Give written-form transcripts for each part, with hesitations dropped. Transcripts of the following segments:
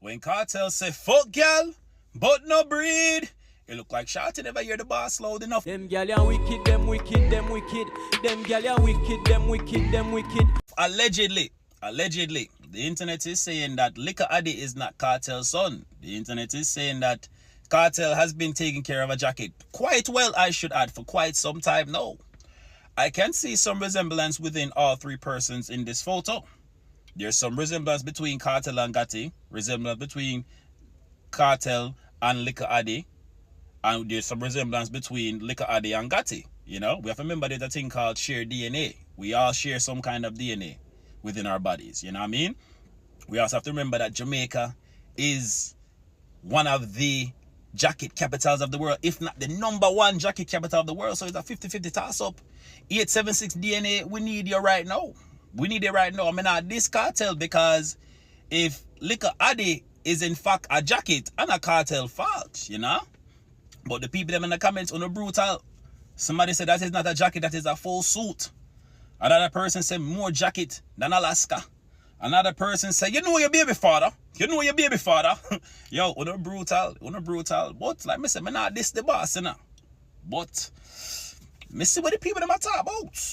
When Kartel say fuck girl, but no breed, it look like Shawty never hear the boss loud enough. Them gal ya wicked, them wicked, them wicked. Them gal ya wicked, them wicked, them wicked. Allegedly, the internet is saying that Likkle Addi is not Kartel's son. The internet is saying that Kartel has been taking care of a jacket quite well, I should add, for quite some time now. I can see some resemblance within all three persons in this photo. There's some resemblance between Kartel and Gotti, resemblance between Kartel and Likkle Addi, and there's some resemblance between Likkle Addi and Gotti. You know, we have to remember there's a thing called shared DNA. We all share some kind of DNA within our bodies, you know what I mean? We also have to remember that Jamaica is one of the jacket capitals of the world, if not the #1 jacket capital of the world. So it's a 50-50 toss-up. 876 DNA, we need you right now. We need it right now. I mean, not this Kartel, because if Likkle Addi is in fact a jacket and a Kartel fault, you know? But the people them in the comments on the brutal, somebody said that is not a jacket, that is a full suit. Another person said more jacket than Alaska. Another person said, you know your baby father. You know your baby father. Yo, on a brutal. But like I said, I'm not this the boss, you know. But me see what the people them are talking about.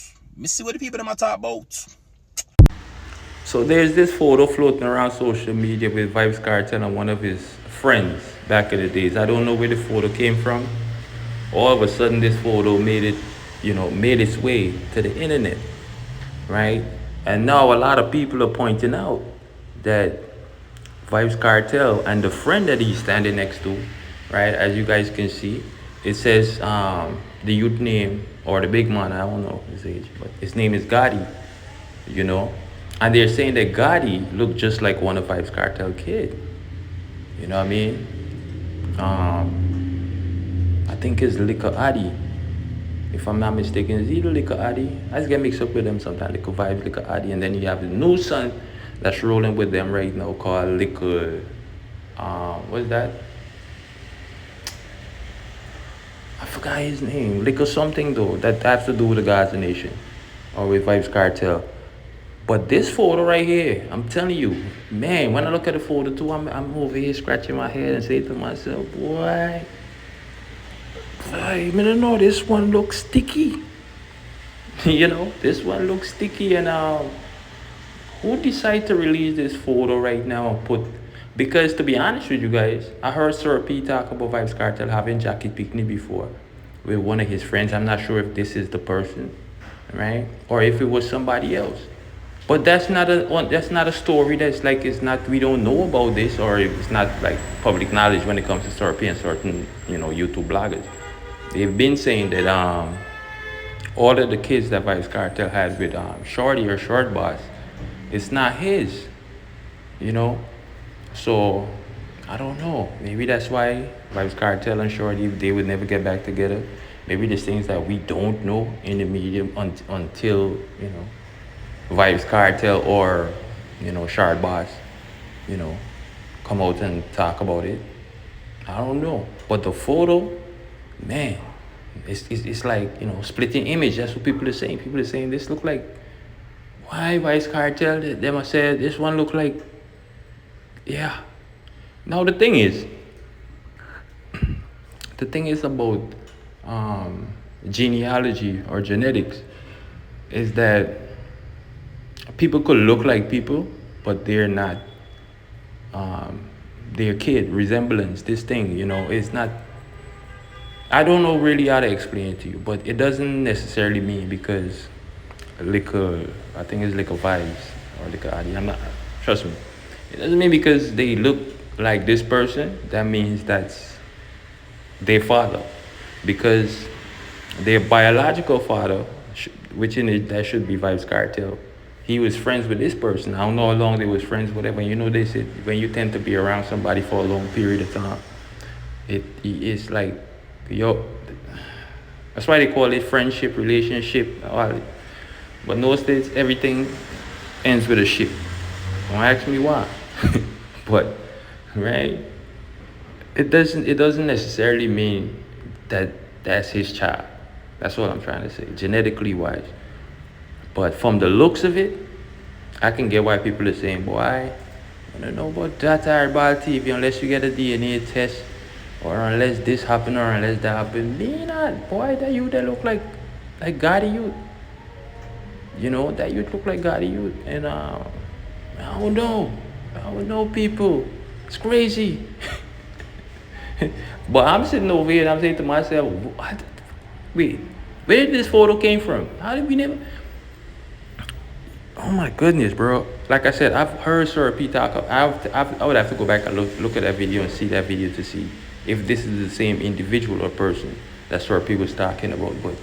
So there's this photo floating around social media with Vybz Kartel and one of his friends back in the days. I don't know where the photo came from. All of a sudden this photo made its way to the internet, right? And now a lot of people are pointing out that Vybz Kartel and the friend that he's standing next to, right, as you guys can see, it says the youth name, or the big man, I don't know his age, but his name is Gotti, you know? And they're saying that Gotti looked just like one of Vybz Kartel kid. You know what I mean? I think it's Likkle Addi. If I'm not mistaken, is either Likkle Addi? I just get mixed up with them sometimes. Likkle Vybz, Likkle Addi, and then you have the new son that's rolling with them right now called Likkle. What's that? I forgot his name. Likkle something though. That has to do with the Gaza Nation or with Vybz Kartel. But this photo right here, I'm telling you, man, when I look at the photo too, I'm over here scratching my head and say to myself, boy, I don't know, this one looks sticky. You know, this one looks sticky. And who decided to release this photo right now and put, because to be honest with you guys, I heard Sir P talk about Vybz Kartel having jacket picnic before with one of his friends. I'm not sure if this is the person, right? Or if it was somebody else. But that's not a story that's like, it's not, we don't know about this, or it's not like public knowledge when it comes to Sir P and certain, you know, YouTube bloggers. They've been saying that all of the kids that Vybz Kartel had with Shorty or Short Boss, it's not his, you know? So, I don't know. Maybe that's why Vybz Kartel and Shorty, they would never get back together. Maybe there's things that we don't know in the medium until, you know, Vybz Kartel or, you know, Short Boss, you know, come out and talk about it. I don't know. But the photo, man, it's like, you know, splitting image. That's what people are saying. People are saying this look like, why Vybz Kartel? Them I said this one look like, yeah. Now the thing is about genealogy or genetics is that people could look like people, but they're not. Their kid resemblance, this thing, you know, it's not. I don't know really how to explain it to you, but it doesn't necessarily mean because Likkle, I think it's Likkle Vybz or Likkle Addi. I'm not. Trust me, it doesn't mean because they look like this person that means that's their father, because their biological father, which in it that should be Vybz Kartel, he was friends with this person. I don't know how long they was friends, whatever. You know, they said when you tend to be around somebody for a long period of time, it's like, yo, that's why they call it friendship, relationship. But in those states, everything ends with a ship. Don't ask me why. But, right? It doesn't necessarily mean that that's his child. That's what I'm trying to say, genetically wise. But from the looks of it, I can get why people are saying, boy, I don't know about that Hardball TV unless you get a DNA test, or unless this happen, or unless that happen. Me not, boy. That you that look like Gotti youth. You know that youth look like Gotti youth, and I don't know. I don't know, people. It's crazy. But I'm sitting over here and I'm saying to myself, what? Wait, where did this photo came from? How did we never? Oh my goodness, bro. Like I said, I've heard Sir P talk. I would have to go back and look at that video and see that video to see if this is the same individual or person that Sir P was talking about. But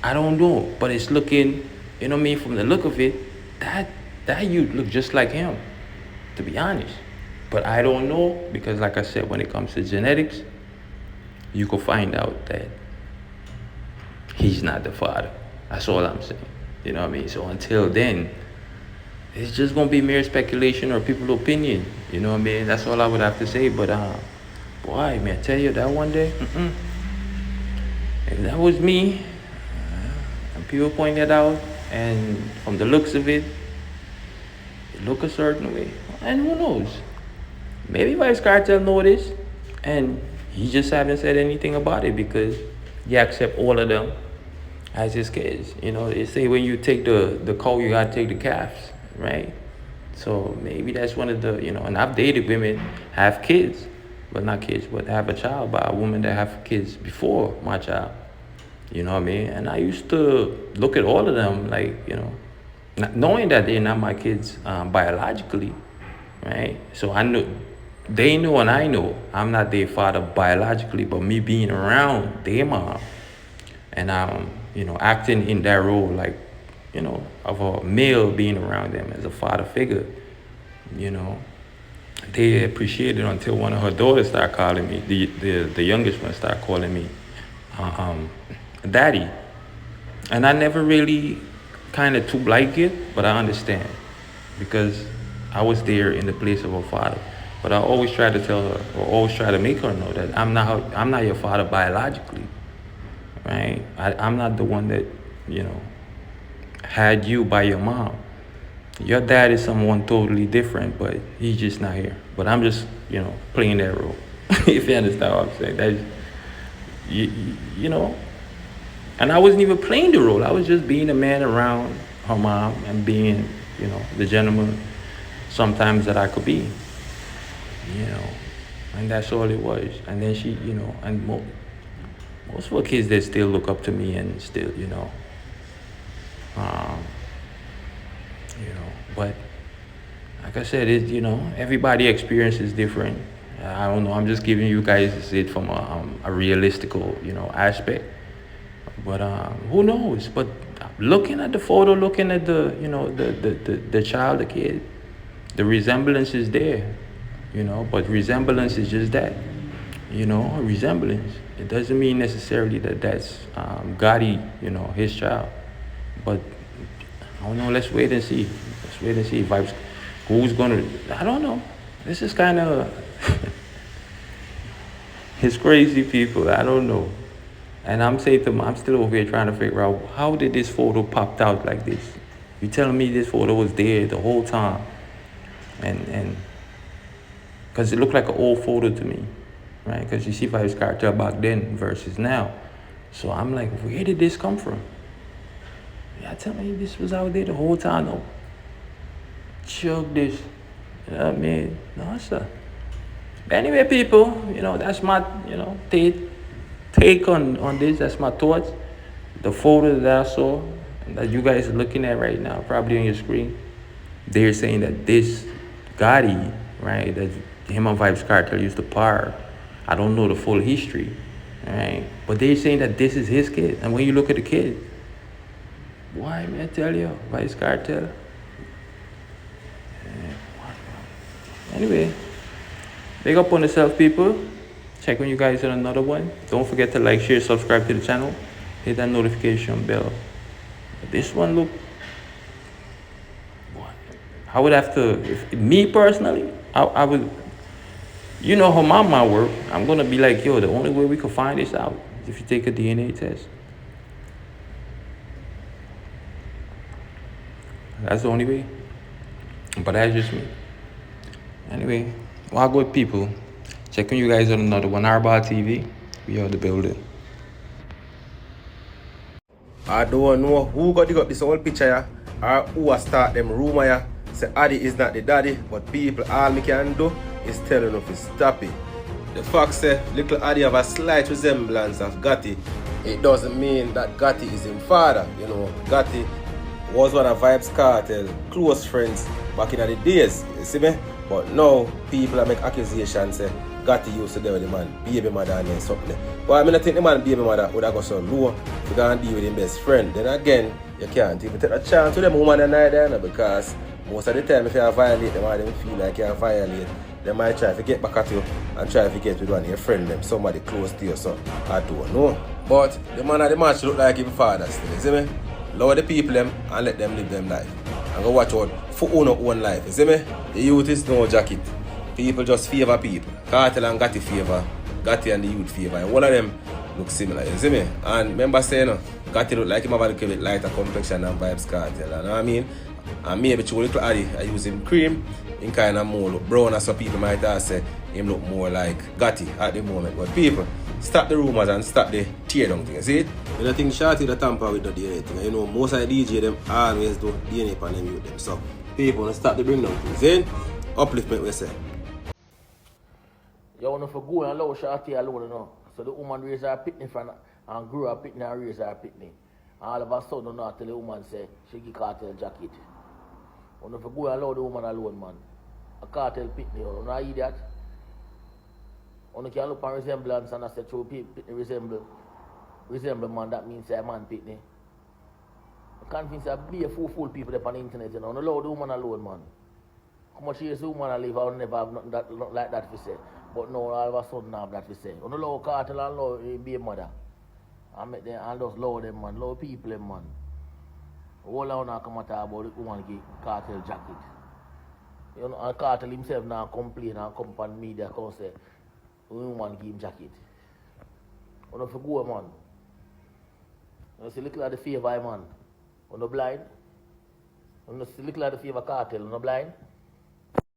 I don't know. But it's looking, you know what I mean, from the look of it, that youth look just like him, to be honest. But I don't know, because like I said, when it comes to genetics, you can find out that he's not the father. That's all I'm saying. You know what I mean? So until then, it's just gonna be mere speculation or people's opinion. You know what I mean? That's all I would have to say. But boy, man, I tell you that one day, if that was me, and people point that out, and from the looks of it, it look a certain way. And who knows? Maybe Vybz Kartel know this, and he just haven't said anything about it because he accept all of them as his kids. You know, they say when you take the cow, you gotta take the calves, right? So maybe that's one of the, you know, and I've dated women, have kids, but not kids, but have a child by a woman that have kids before my child. You know what I mean? And I used to look at all of them like, you know, not knowing that they're not my kids biologically, right? So I knew, they knew and I know I'm not their father biologically, but me being around their mom and you know, acting in that role, like, you know, of a male being around them as a father figure, you know, they appreciate it until one of her daughters started calling me, the youngest one started calling me daddy. And I never really kind of too like it, but I understand because I was there in the place of her father. But I always try to tell her, or always try to make her know that I'm not your father biologically, right? I'm not the one that, you know, had you by your mom. Your dad is someone totally different, but he's just not here. But I'm just, you know, playing that role. If you understand what I'm saying. That's, you know, and I wasn't even playing the role. I was just being a man around her mom and being, you know, the gentleman sometimes that I could be, you know, and that's all it was. And then she, you know, and most of her kids, they still look up to me and still, you know, but like I said, it, you know, everybody experience is different. I don't know. I'm just giving you guys it from a realistical, you know, aspect. But who knows? But looking at the photo, looking at the, you know, the child, the kid, the resemblance is there, you know. But resemblance is just that, you know, a resemblance. It doesn't mean necessarily that that's Gotti, you know, his child. But I don't know. Let's wait and see. Let's wait and see. Vybz, who's gonna? I don't know. This is kind of it's crazy, people. I don't know. And I'm saying to them, I'm still over here trying to figure out how did this photo popped out like this. You telling me this photo was there the whole time, and because it looked like an old photo to me, right? Because you see Vybz Kartel back then versus now. So I'm like, where did this come from? Yeah, tell me this was out there the whole time. No, chug this. You know what I mean? No, sir. But anyway, people, you know, that's my, you know, take on this. That's my thoughts. The photo that I saw, that you guys are looking at right now, probably on your screen, they're saying that this Gotti, right, that him and Vybz Kartel used to par. I don't know the full history, right? But they're saying that this is his kid. And when you look at the kid, why, man, I tell you, Vybz Kartel. Anyway, big up on yourself, people. Check when you guys on another one. Don't forget to like, share, subscribe to the channel. Hit that notification bell. This one look, I would have to, if me personally, I would, you know how my mind work. I'm gonna be like, yo, the only way we can find this out is if you take a DNA test. That's the only way. But that's just me. Anyway, what good people? Checking you guys on another one, Hardball TV. We are the building. I don't know who got this whole picture ya, or who start them rumor ya. Say Addi is not the daddy, but people all me can do is tell enough to stop it. The fact say little Addi have a slight resemblance of Gotti, it doesn't mean that Gotti is his father. You know, Gotti was one of Vybz Kartel close friends back in the days, you see me? But now people make accusations say Gotti used to deal with the man, baby mother and then something. But I mean, I think the man baby mother would have got so low to go and deal with his best friend. Then again, you can't even take a chance to them woman and neither, because most of the time if you violate them or them feel like you violate, they might try to get back at you and try to get with one of your friend them, somebody close to you, so I don't know. But the man at the match look like his father still, you see me? Lower the people them and let them live them life. And go watch out for own life, you see me? The youth is no jacket. People just favor people. Kartel and Gotti favor. Gotti and the youth favor. And one of them look similar, you see me? And remember saying, Gotti look like him have a little bit lighter complexion than Vybz Kartel. You know what I mean? And maybe to little Addi, I use him cream, in kind of more look brown, so people might have say him look more like Gotti at the moment. But people, stop the rumors and stop the tear down thing, you see it? You don't think Shorty the tamper with the DNA thing. You know, most of the DJ them always do DNA upon them with them. So people stop the bring down things, see? Upliftment we say. You want to go and allow Shorty alone, you know. So the woman raised her pitney from and grew her pitney and raised her pitney. All of a sudden, now tell the woman say she give Kartel jacket. You want to go and allow the woman alone, man. A Kartel pitney, you know, idiot. You can look at resemblance and I say true pitney resemble man, that means say a man pitney. You can't think say be a fool people up on the internet, you know. You allow the woman alone, man. How much years the woman live, I'll never have nothing like that to say. But now all of a sudden I have that to say. You allow Kartel and allow be a mother. And make them and just love them, man, love people them, man. All I now come and talk about the woman give Kartel jacket. You know, and Kartel himself now complain and come on media and say woman give him jacket. You know, for go, man. You see, look at the favor, man. You know, blind. You know, see, look at the favor Kartel, you know, blind.